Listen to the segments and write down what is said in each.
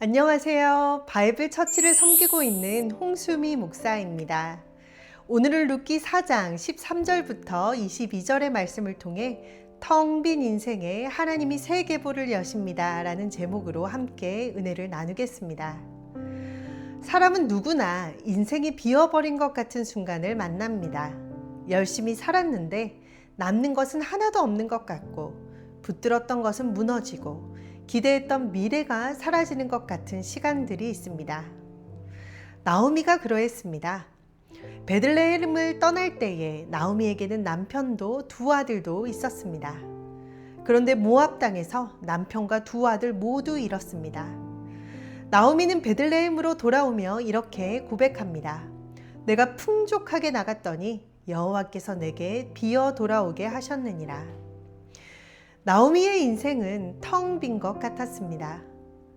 안녕하세요. 바이블 처치를 섬기고 있는 홍수미 목사입니다. 오늘은 룻기 4장 13절부터 22절의 말씀을 통해 텅 빈 인생에 하나님이 새 계보를 여십니다 라는 제목으로 함께 은혜를 나누겠습니다. 사람은 누구나 인생이 비어버린 것 같은 순간을 만납니다. 열심히 살았는데 남는 것은 하나도 없는 것 같고 붙들었던 것은 무너지고 기대했던 미래가 사라지는 것 같은 시간들이 있습니다. 나오미가 그러했습니다. 베들레헴을 떠날 때에 나오미에게는 남편도 두 아들도 있었습니다. 그런데 모압 땅에서 남편과 두 아들 모두 잃었습니다. 나오미는 베들레헴으로 돌아오며 이렇게 고백합니다. 내가 풍족하게 나갔더니 여호와께서 내게 비어 돌아오게 하셨느니라. 나오미의 인생은 텅 빈 것 같았습니다.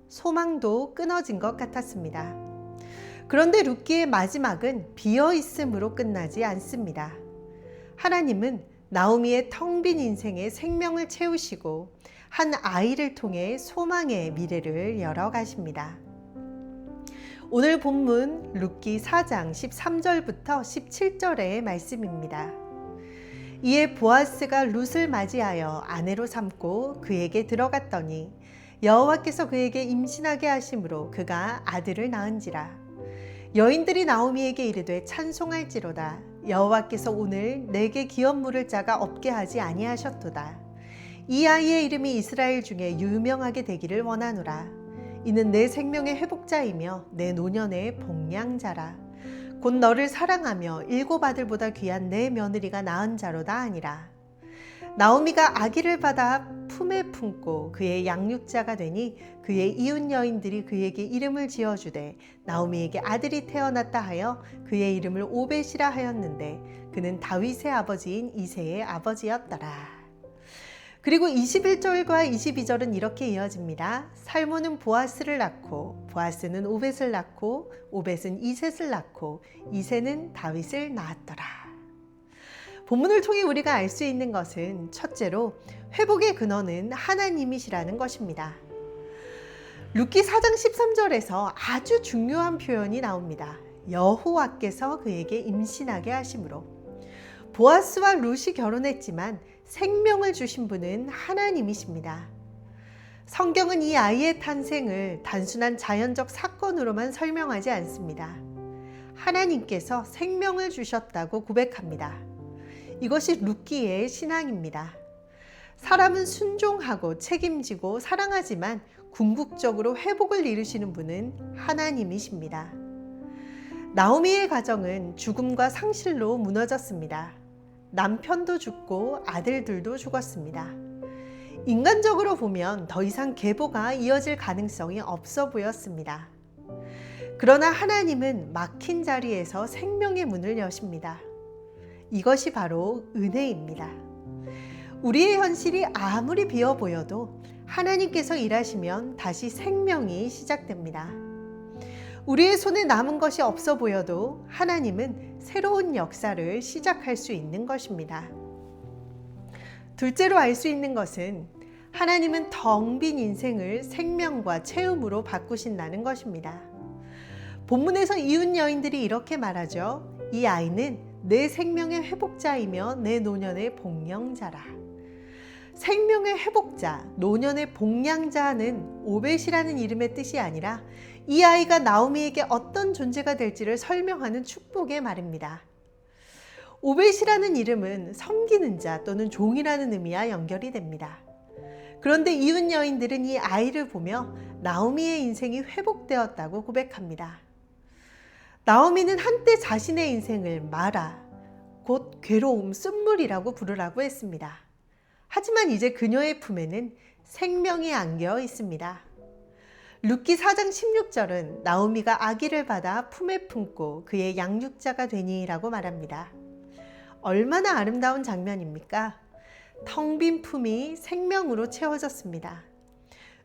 소망도 끊어진 것 같았습니다. 그런데 룻기의 마지막은 비어 있음으로 끝나지 않습니다. 하나님은 나오미의 텅 빈 인생에 생명을 채우시고 한 아이를 통해 소망의 미래를 열어가십니다. 오늘 본문 룻기 4장 13절부터 17절의 말씀입니다. 이에 보아스가 룻을 맞이하여 아내로 삼고 그에게 들어갔더니 여호와께서 그에게 임신하게 하심으로 그가 아들을 낳은지라. 여인들이 나오미에게 이르되 찬송할지로다. 여호와께서 오늘 내게 기업 물을 자가 없게 하지 아니하셨도다. 이 아이의 이름이 이스라엘 중에 유명하게 되기를 원하노라. 이는 내 생명의 회복자이며 내 노년의 복량자라. 곧 너를 사랑하며 일곱 아들보다 귀한 내 며느리가 낳은 자로다 하니라. 나오미가 아기를 받아 품에 품고 그의 양육자가 되니 그의 이웃 여인들이 그에게 이름을 지어주되 나오미에게 아들이 태어났다 하여 그의 이름을 오벳이라 하였는데 그는 다윗의 아버지인 이새의 아버지였더라. 그리고 21절과 22절은 이렇게 이어집니다. 살모는 보아스를 낳고 보아스는 오벳을 낳고 오벳은 이셋을 낳고 이셋은 다윗을 낳았더라. 본문을 통해 우리가 알 수 있는 것은 첫째로 회복의 근원은 하나님이시라는 것입니다. 룻기 4장 13절에서 아주 중요한 표현이 나옵니다. 여호와께서 그에게 임신하게 하심으로. 보아스와 룻이 결혼했지만 생명을 주신 분은 하나님이십니다. 성경은 이 아이의 탄생을 단순한 자연적 사건으로만 설명하지 않습니다. 하나님께서 생명을 주셨다고 고백합니다. 이것이 룻기의 신앙입니다. 사람은 순종하고 책임지고 사랑하지만 궁극적으로 회복을 이루시는 분은 하나님이십니다. 나오미의 가정은 죽음과 상실로 무너졌습니다. 남편도 죽고 아들들도 죽었습니다. 인간적으로 보면 더 이상 계보가 이어질 가능성이 없어 보였습니다. 그러나 하나님은 막힌 자리에서 생명의 문을 여십니다. 이것이 바로 은혜입니다. 우리의 현실이 아무리 비어 보여도 하나님께서 일하시면 다시 생명이 시작됩니다. 우리의 손에 남은 것이 없어 보여도 하나님은 새로운 역사를 시작할 수 있는 것입니다. 둘째로 알 수 있는 것은 하나님은 텅 빈 인생을 생명과 채움으로 바꾸신다는 것입니다. 본문에서 이웃 여인들이 이렇게 말하죠. 이 아이는 내 생명의 회복자이며 내 노년의 복량자라. 생명의 회복자, 노년의 복량자는 오벳이라는 이름의 뜻이 아니라 이 아이가 나오미에게 어떤 존재가 될지를 설명하는 축복의 말입니다. 오벳이라는 이름은 섬기는 자 또는 종이라는 의미와 연결이 됩니다. 그런데 이웃 여인들은 이 아이를 보며 나오미의 인생이 회복되었다고 고백합니다. 나오미는 한때 자신의 인생을 마라, 곧 괴로움, 쓴물이라고 부르라고 했습니다. 하지만 이제 그녀의 품에는 생명이 안겨 있습니다. 룻기 4장 16절은 나오미가 아기를 받아 품에 품고 그의 양육자가 되니라고 말합니다. 얼마나 아름다운 장면입니까? 텅 빈 품이 생명으로 채워졌습니다.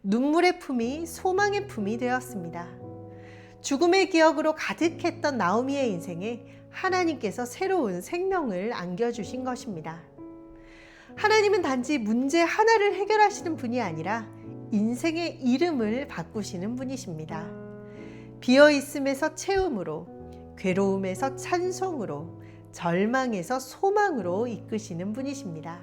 눈물의 품이 소망의 품이 되었습니다. 죽음의 기억으로 가득했던 나오미의 인생에 하나님께서 새로운 생명을 안겨주신 것입니다. 하나님은 단지 문제 하나를 해결하시는 분이 아니라 인생의 이름을 바꾸시는 분이십니다. 비어있음에서 채움으로, 괴로움에서 찬송으로, 절망에서 소망으로 이끄시는 분이십니다.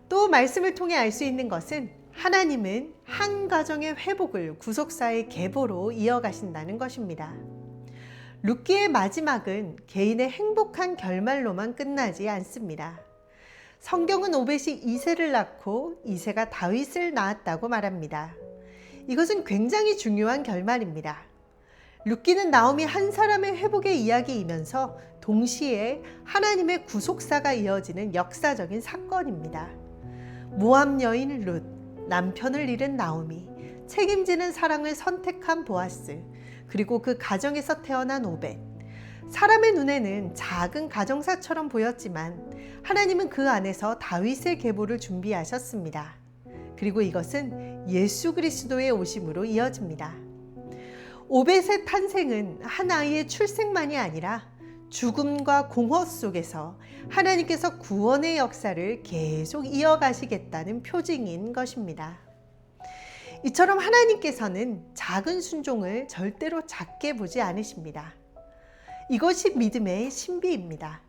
또 말씀을 통해 알 수 있는 것은 하나님은 한 가정의 회복을 구속사의 계보로 이어가신다는 것입니다. 룻기의 마지막은 개인의 행복한 결말로만 끝나지 않습니다. 성경은 오벳이 이새를 낳고 이새가 다윗을 낳았다고 말합니다. 이것은 굉장히 중요한 결말입니다. 룻기는 나오미 한 사람의 회복의 이야기이면서 동시에 하나님의 구속사가 이어지는 역사적인 사건입니다. 모압 여인 룻, 남편을 잃은 나오미, 책임지는 사랑을 선택한 보아스, 그리고 그 가정에서 태어난 오벳. 사람의 눈에는 작은 가정사처럼 보였지만 하나님은 그 안에서 다윗의 계보를 준비하셨습니다. 그리고 이것은 예수 그리스도의 오심으로 이어집니다. 오벳의 탄생은 한 아이의 출생만이 아니라 죽음과 공허 속에서 하나님께서 구원의 역사를 계속 이어가시겠다는 표징인 것입니다. 이처럼 하나님께서는 작은 순종을 절대로 작게 보지 않으십니다. 이것이 믿음의 신비입니다.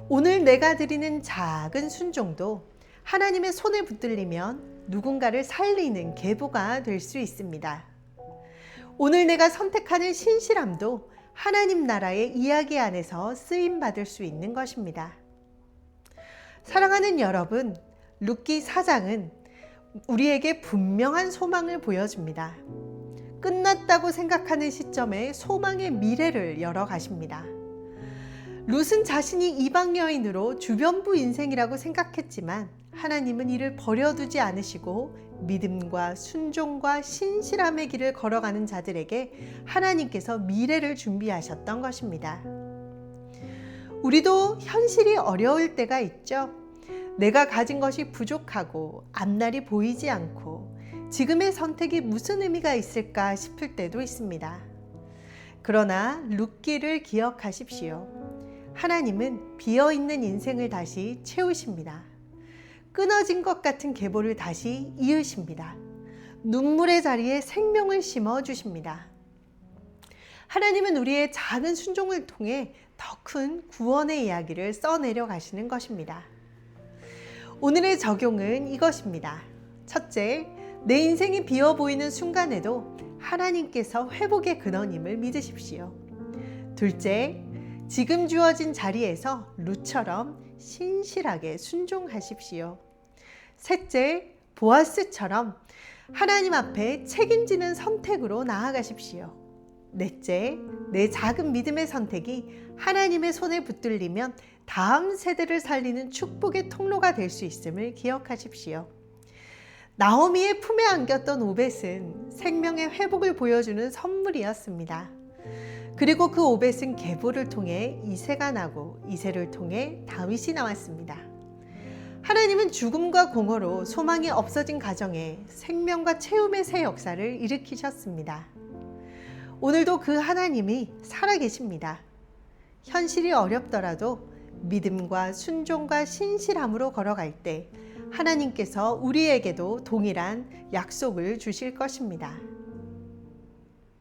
오늘 내가 드리는 작은 순종도 하나님의 손에 붙들리면 누군가를 살리는 계보가 될 수 있습니다. 오늘 내가 선택하는 신실함도 하나님 나라의 이야기 안에서 쓰임받을 수 있는 것입니다. 사랑하는 여러분, 룻기 4장은 우리에게 분명한 소망을 보여줍니다. 끝났다고 생각하는 시점에 소망의 미래를 열어가십니다. 룻은 자신이 이방 여인으로 주변부 인생이라고 생각했지만 하나님은 이를 버려두지 않으시고 믿음과 순종과 신실함의 길을 걸어가는 자들에게 하나님께서 미래를 준비하셨던 것입니다. 우리도 현실이 어려울 때가 있죠. 내가 가진 것이 부족하고 앞날이 보이지 않고 지금의 선택이 무슨 의미가 있을까 싶을 때도 있습니다. 그러나 룻기를 기억하십시오. 하나님은 비어있는 인생을 다시 채우십니다. 끊어진 것 같은 계보를 다시 이으십니다. 눈물의 자리에 생명을 심어주십니다. 하나님은 우리의 작은 순종을 통해 더 큰 구원의 이야기를 써내려 가시는 것입니다. 오늘의 적용은 이것입니다. 첫째, 내 인생이 비어 보이는 순간에도 하나님께서 회복의 근원임을 믿으십시오. 둘째, 지금 주어진 자리에서 룻처럼 신실하게 순종하십시오. 셋째, 보아스처럼 하나님 앞에 책임지는 선택으로 나아가십시오. 넷째, 내 작은 믿음의 선택이 하나님의 손에 붙들리면 다음 세대를 살리는 축복의 통로가 될 수 있음을 기억하십시오. 나오미의 품에 안겼던 오벳은 생명의 회복을 보여주는 선물이었습니다. 그리고 그 오벳은 계보를 통해 이새가 나고 이새를 통해 다윗이 나왔습니다. 하나님은 죽음과 공허로 소망이 없어진 가정에 생명과 채움의 새 역사를 일으키셨습니다. 오늘도 그 하나님이 살아계십니다. 현실이 어렵더라도 믿음과 순종과 신실함으로 걸어갈 때 하나님께서 우리에게도 동일한 약속을 주실 것입니다.